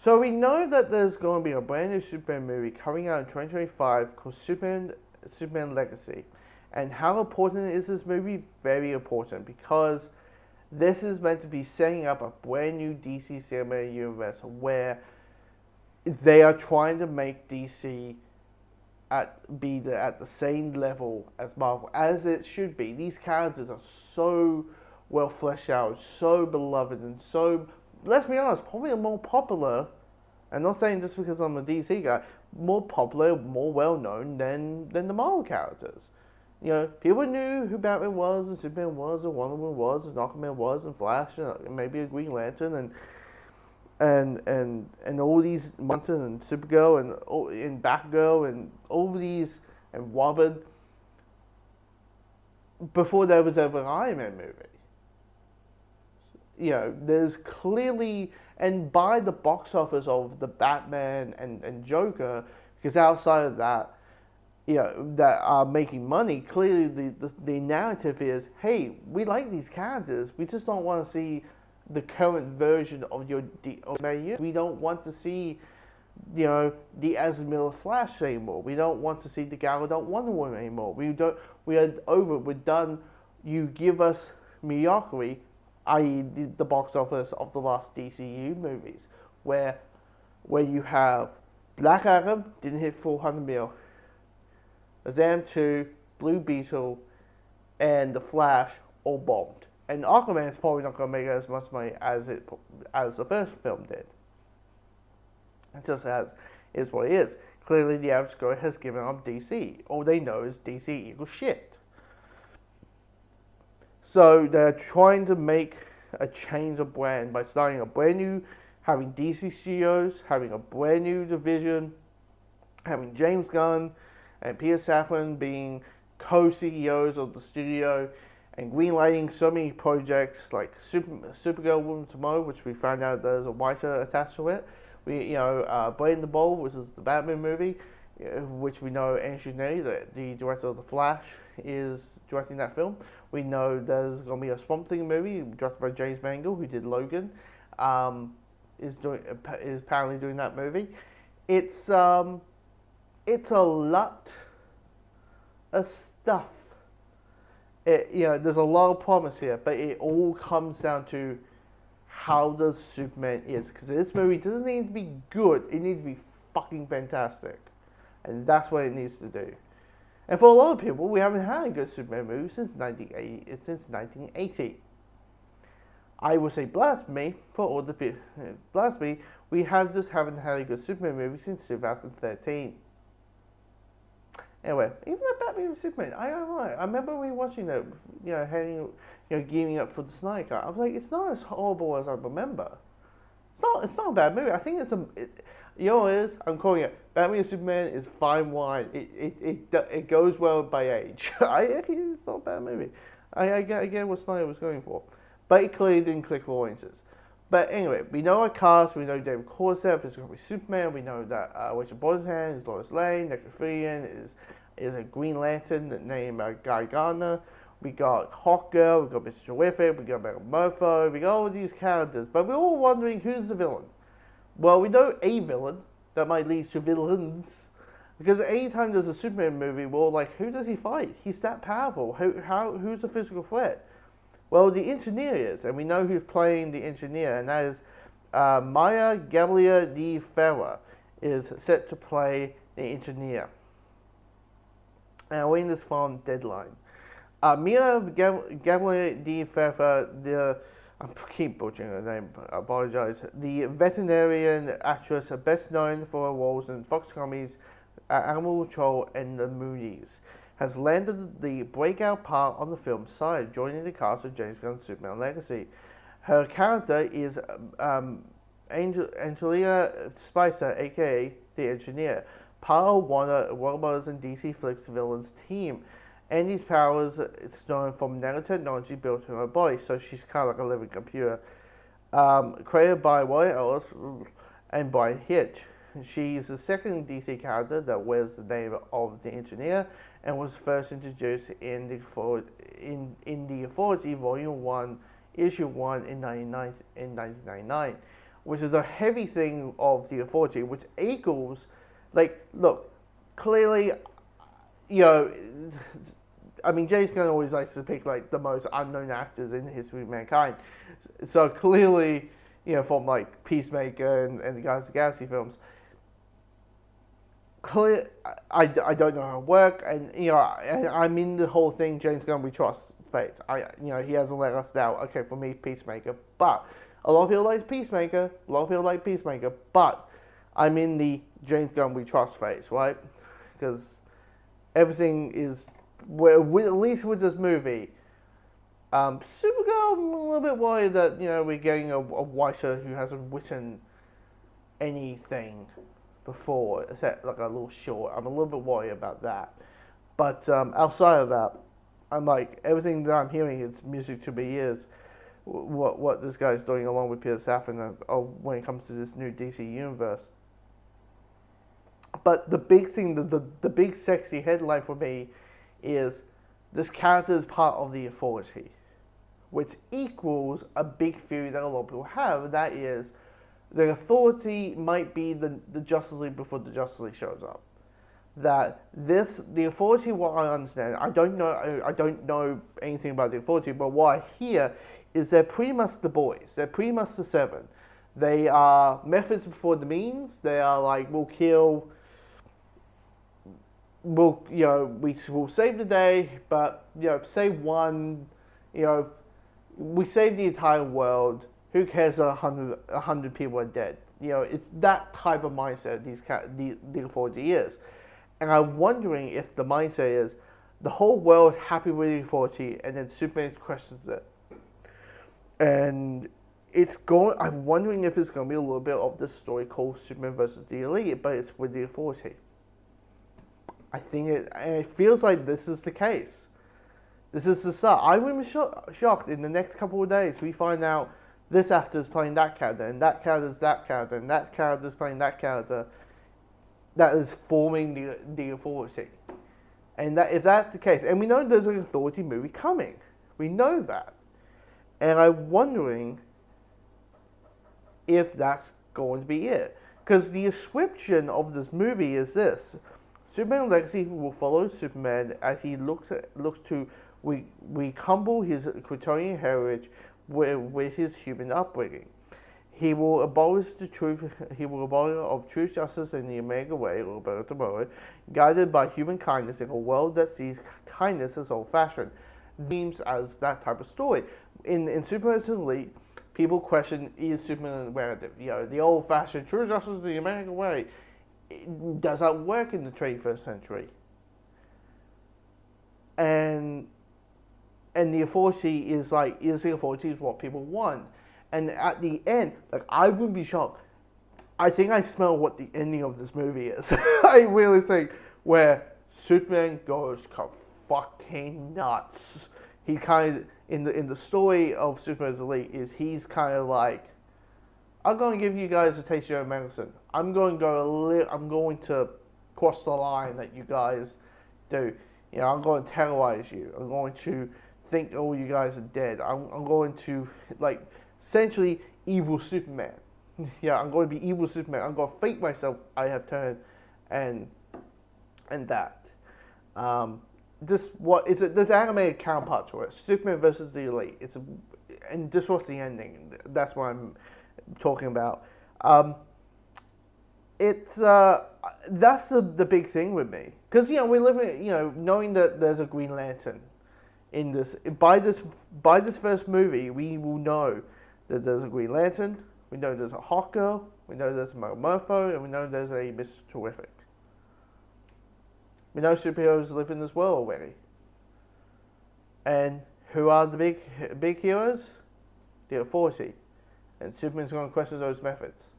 So we know that there's going to be a brand new Superman movie coming out in 2025 called Superman Legacy. And how important is this movie? Very important, because this is meant to be setting up a brand new DC cinematic universe where they are trying to make DC at the same level as Marvel, as it should be. These characters are so well fleshed out, so beloved, and so, let's be honest, probably more popular. I'm not saying just because I'm a DC guy, more popular, more well known than the Marvel characters. You know, people knew who Batman was, and Superman was, and Wonder Woman was, and Aquaman was, and Flash, and maybe a Green Lantern, and all these Mountain and Supergirl and Batgirl and all these and Robin before there was ever an Iron Man movie. You know, there's clearly, and by the box office of the Batman and Joker, because outside of that, you know, that are making money, clearly the narrative is, hey, we like these characters, we just don't want to see the current version of your we don't want to see, you know, the Ezra Miller Flash anymore. We don't want to see the Gal Gadot Wonder Woman anymore. We are over. We're done. You give us mediocrity, i.e. the box office of the last DCU movies, where you have Black Adam didn't hit 400 mil, Shazam 2, Blue Beetle, and The Flash all bombed. And Aquaman is probably not going to make as much money as the first film did. It just is what it is. Clearly, the average Joe has given up DC. All they know is DC equals shit. So they're trying to make a change of brand by starting a brand new, having DC Studios, having a brand new division, having James Gunn and Peter Safran being co-CEOs of the studio, and greenlighting so many projects like Supergirl Woman Tomorrow, which we found out there's a writer attached to it. Blade the Bold, which is the Batman movie, which we know Andrew Ney, the director of The Flash, is directing that film. We know there's going to be a Swamp Thing movie directed by James Mangold, who did Logan, is apparently doing that movie. It's a lot of stuff. There's a lot of promise here, but it all comes down to how does Superman is. Because this movie doesn't need to be good, it needs to be fucking fantastic. And that's what it needs to do. And for a lot of people, we haven't had a good Superman movie since 1980. I would say blasphemy for all the people. Blasphemy, we haven't had a good Superman movie since 2013. Anyway, even the Batman and Superman, I don't know. I remember watching it, gearing up for the Snyder Cut. I was like, it's not as horrible as I remember. It's not a bad movie. I think you know what it is? I'm calling it Batman and Superman is fine wine. It goes well by age. It's not a bad movie. I get what Snyder was going for, but it clearly didn't click for audiences. But anyway, we know our cast. We know David Corseff is going to be Superman. We know that Rachel Brosnahan is Lois Lane. Nick Fury is a Green Lantern named Guy Gardner. We got Hawkgirl. We got Mr. Terrific. We got Metal Mofo. We got all these characters, but we're all wondering who's the villain. Well, we know a villain that might lead to villains, because anytime there's a Superman movie, we're all like, who does he fight? He's that powerful. Who's the physical threat? Well, the engineer is, and we know who's playing the engineer, and that is María Gabriela de Faría is set to play the engineer. And I'm waiting this from Deadline. María Gabriela de Faría, I keep butchering her name, I apologize. The veterinarian actress best known for her roles in Fox comedies Animal Control and The Moonies, has landed the breakout part on the film's side, joining the cast of James Gunn's Superman Legacy. Her character is Angelina Spicer, aka the Engineer, part of Warner Bros. And DC Flicks villains team. Andy's powers stolen from nanotechnology built in her body, so she's kind of like a living computer. Created by Roy Ellis and Brian Hitch. She's the second DC character that wears the name of the Engineer, and was first introduced in the Authority Volume 1, Issue 1 in 1999. which is a heavy thing of the authority, which equals, like, look, clearly, you know, I mean, James Gunn always likes to pick like the most unknown actors in the history of mankind. So clearly, you know, from like Peacemaker and the Guardians of the Galaxy films, I don't know how it works, and you know, and I'm in the whole thing. James Gunn, we trust fate. He hasn't let us down. Okay, for me, Peacemaker, but a lot of people like Peacemaker. A lot of people like Peacemaker, but I'm in the James Gunn, we trust phase, right? Because everything is, at least with this movie, Supergirl, I'm a little bit worried that we're getting a writer who hasn't written anything before, except like a little short. I'm a little bit worried about that. But outside of that, I'm like, everything that I'm hearing is music to my ears. What this guy's doing along with Peter Safran when it comes to this new DC universe. But the big thing, the big sexy headline for me is this character is part of the Authority, which equals a big theory that a lot of people have, and that is the Authority might be the Justice League before the Justice League shows up. That the Authority, what I understand, I don't know anything about the Authority, but what I hear is they're pretty much the boys. They're pretty much the Seven. They are methods before the means. They are like, we'll save the day, but save one, we save the entire world. Who cares? 100 people are dead. It's that type of mindset the Authority is, and I'm wondering if the mindset is the whole world happy with the Authority, and then Superman questions it, and I'm wondering if it's going to be a little bit of this story called Superman versus the Elite, but it's with the Authority. I think it feels like this is the case. This is the start. I would be shocked in the next couple of days we find out this actor is playing that character, and that character is that character, and that character is playing that character that is forming the Authority. And that if that's the case, and we know there's an Authority movie coming. We know that. And I'm wondering if that's going to be it. Because the description of this movie is this. Superman Legacy will follow Superman as he looks to recumble his Kryptonian heritage with his human upbringing. He will abolish the truth. He will abolish of truth, justice, and the Omega way, or better tomorrow, guided by human kindness in a world that sees kindness as old-fashioned. Themes as that type of story. In Superman's Elite, people question, is Superman a relative? The old-fashioned truth, justice, the American way. Does that work in the 21st century? And the Authority is like, is the Authority is what people want? And at the end, like, I wouldn't be shocked. I think I smell what the ending of this movie is. I really think where Superman goes fucking nuts. He kind of in the story of Superman's Elite is he's kind of like, I'm going to give you guys a taste of your own medicine. I'm going to cross the line that you guys do. I'm going to terrorize you. I'm going to think all you guys are dead. I'm going to, like, essentially evil Superman. I'm going to be evil Superman. I'm going to fake myself. I have turned, and that. There's animated counterpart to it. Superman versus the Elite. And this was the ending. That's what I'm talking about. That's the big thing with me, because we live in knowing that there's a Green Lantern in this. By this first movie, we will know that there's a Green Lantern. We know there's a Hawk Girl. We know there's a Murpho, and we know there's a Mr. Terrific. We know superheroes live in this world already. And who are the big heroes? The Authority. And Superman's going to question those methods.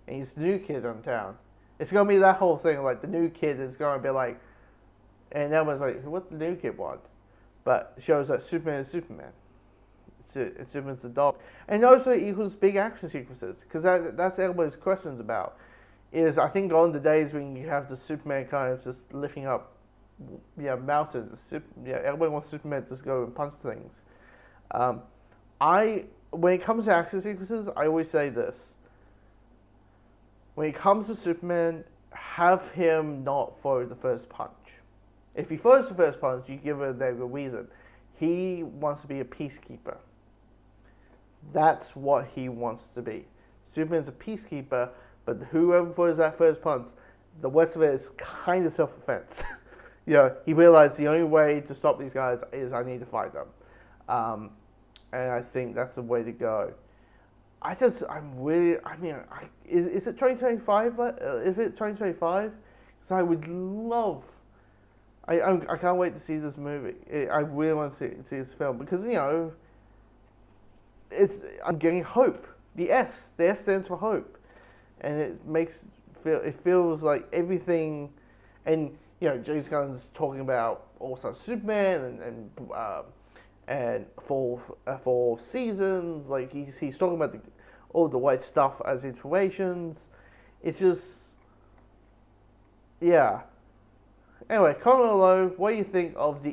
And he's the new kid in town. It's going to be that whole thing, like the new kid is going to be like, and everyone's like, what the new kid want? But it shows that Superman is Superman. Superman's the dog. And also equals big action sequences, because that's everybody's questions about. Is I think on the days when you have the Superman kind of just lifting up mountains, everybody wants Superman to just go and punch things. When it comes to action sequences, I always say this. when it comes to Superman, have him not throw the first punch. If he throws the first punch, you give it a reason. He wants to be a peacekeeper. That's what he wants to be. Superman's a peacekeeper, but whoever throws that first punch, the rest of it is kind of self-defense. He realized the only way to stop these guys is I need to fight them. And I think that's the way to go. Is it 2025? Is it 2025? Because I would love, I can't wait to see this movie. I really want to see this film because, I'm getting hope. The S stands for hope. And it feels like everything, and James Gunn's talking about also Superman and for seasons, like he's talking about all the white stuff as inspirations. It's just, yeah. Anyway, comment below what you think of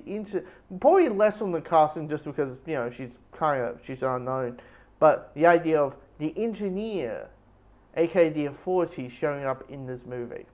probably less on the casting just because she's unknown, but the idea of the engineer, aka the Authority, showing up in this movie.